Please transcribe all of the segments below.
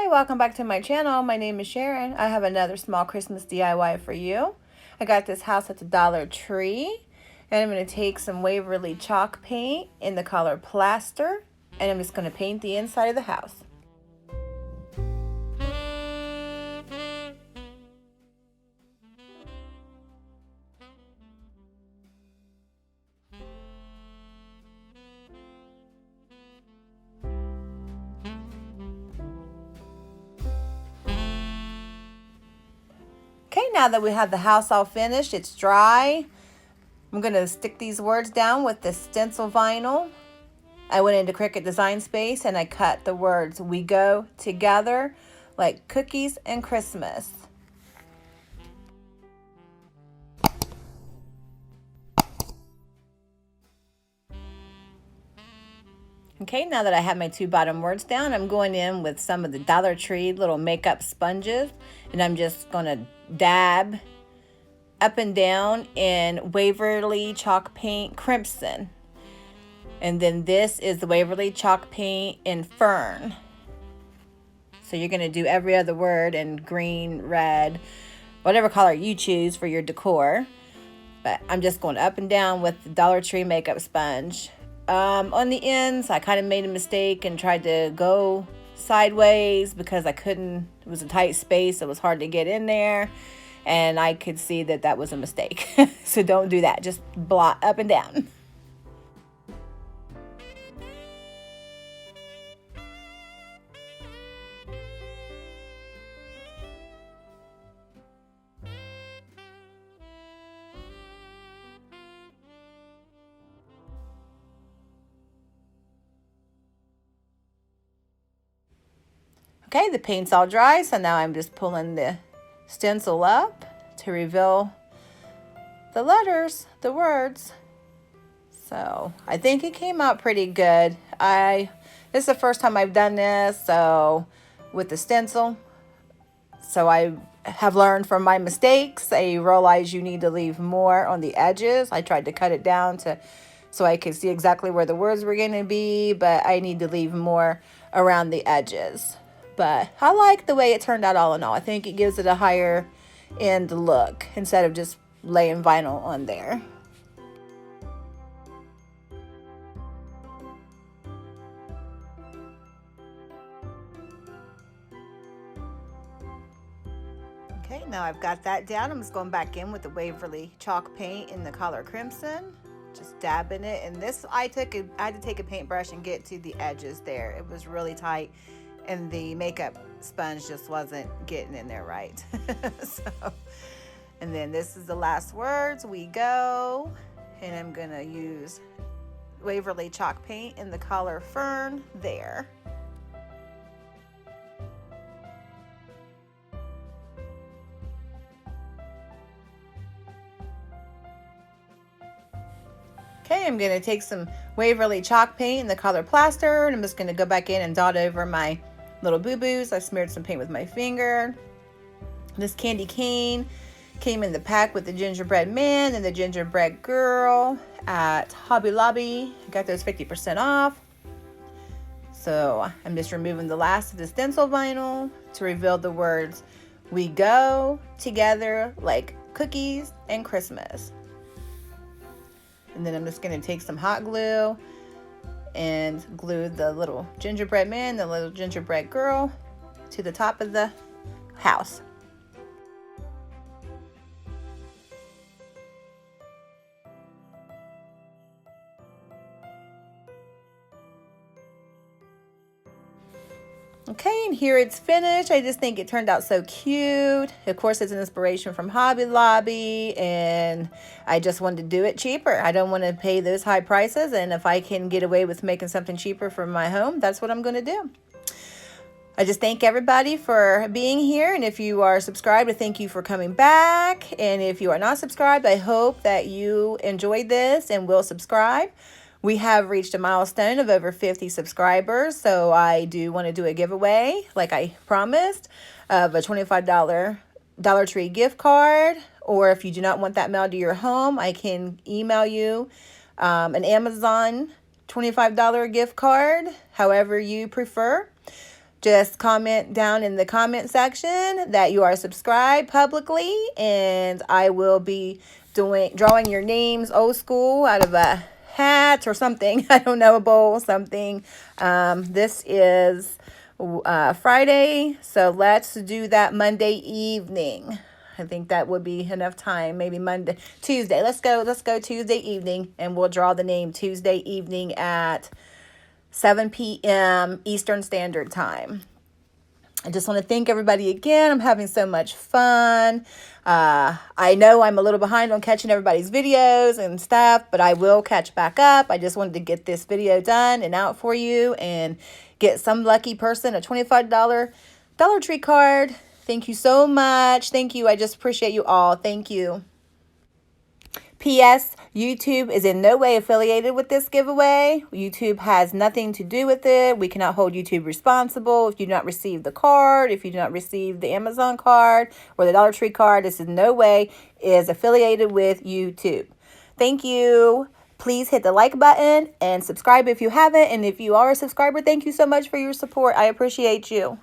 Hi, welcome back to my channel. My name is Sharon. I have another small Christmas DIY for you. I got this house at the Dollar Tree, and I'm going to take some Waverly chalk paint in the color plaster, and I'm just going to paint the inside of the house. Okay, now that we have the house all finished, it's dry. I'm going to stick these words down with the stencil vinyl. I went into Cricut Design Space and I cut the words "We go together like cookies and Christmas." Okay, now that I have my two bottom words down, I'm going in with some of the Dollar Tree little makeup sponges, and I'm just going to dab up and down in Waverly chalk paint crimson. And then this is the Waverly chalk paint in fern. So you're going to do every other word in green, red, whatever color you choose for your decor. But I'm just going up and down with the Dollar Tree makeup sponge. On the ends, I kind of made a mistake and tried to go sideways because I couldn't. It was a tight space. It was hard to get in there. And I could see that that was a mistake. So don't do that. Just blot up and down. Okay, the paint's all dry, so now I'm just pulling the stencil up to reveal the letters, the words. So I think it came out pretty good. This is the first time I've done this, so with the stencil. So I have learned from my mistakes. I realize you need to leave more on the edges. I tried to cut it down so I could see exactly where the words were going to be, but I need to leave more around the edges. But I like the way it turned out all in all. I think it gives it a higher end look instead of just laying vinyl on there. Okay, now I've got that down. I'm just going back in with the Waverly chalk paint in the color crimson. Just dabbing it. And this, I had to take a paintbrush and get to the edges there. It was really tight. And the makeup sponge just wasn't getting in there right. And then this is the last words, "We go." And I'm going to use Waverly chalk paint in the color fern there. Okay, I'm going to take some Waverly chalk paint in the color plaster, and I'm just going to go back in and dot over my little boo-boos. I smeared some paint with my finger. This candy cane came in the pack with the gingerbread man and the gingerbread girl at Hobby Lobby. I got those 50% off. So I'm just removing the last of the stencil vinyl to reveal the words "We go together like cookies and Christmas." And then I'm just going to take some hot glue and glue the little gingerbread man, the little gingerbread girl to the top of the house. Okay, and here it's finished. I just think it turned out so cute. Of course, it's an inspiration from Hobby Lobby, and I just wanted to do it cheaper. I don't want to pay those high prices, and if I can get away with making something cheaper for my home, that's what I'm going to do. I just thank everybody for being here, and if you are subscribed, I thank you for coming back. And if you are not subscribed, I hope that you enjoyed this and will subscribe. We have reached a milestone of over 50 subscribers, so I do want to do a giveaway, like I promised, of a $25 Dollar Tree gift card. Or if you do not want that mailed to your home, I can email you an Amazon $25 gift card, however you prefer. just comment down in the comment section that you are subscribed publicly, and I will be drawing your names old school out of a hat or something. I don't know, a bowl, something. This is Friday, so let's do that Monday evening. I think that would be enough time. Maybe Tuesday. Let's go Tuesday evening, and we'll draw the name Tuesday evening at 7 p.m. Eastern Standard Time. I just want to thank everybody again. I'm having so much fun. I know I'm a little behind on catching everybody's videos and stuff, but I will catch back up. I just wanted to get this video done and out for you and get some lucky person a $25 Dollar Tree card. Thank you so much. Thank you. I just appreciate you all. Thank you. P.S. YouTube is in no way affiliated with this giveaway. YouTube has nothing to do with it. We cannot hold YouTube responsible if you do not receive the card, if you do not receive the Amazon card or the Dollar Tree card. This in no way is affiliated with YouTube. Thank you. Please hit the like button and subscribe if you haven't. And if you are a subscriber, thank you so much for your support. I appreciate you.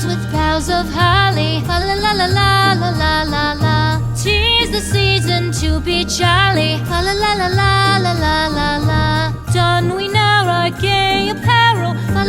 With boughs of holly, fa la la la la la la la la. 'Tis the season to be jolly, fa la la la la la la la la. Don we now our gay apparel, fa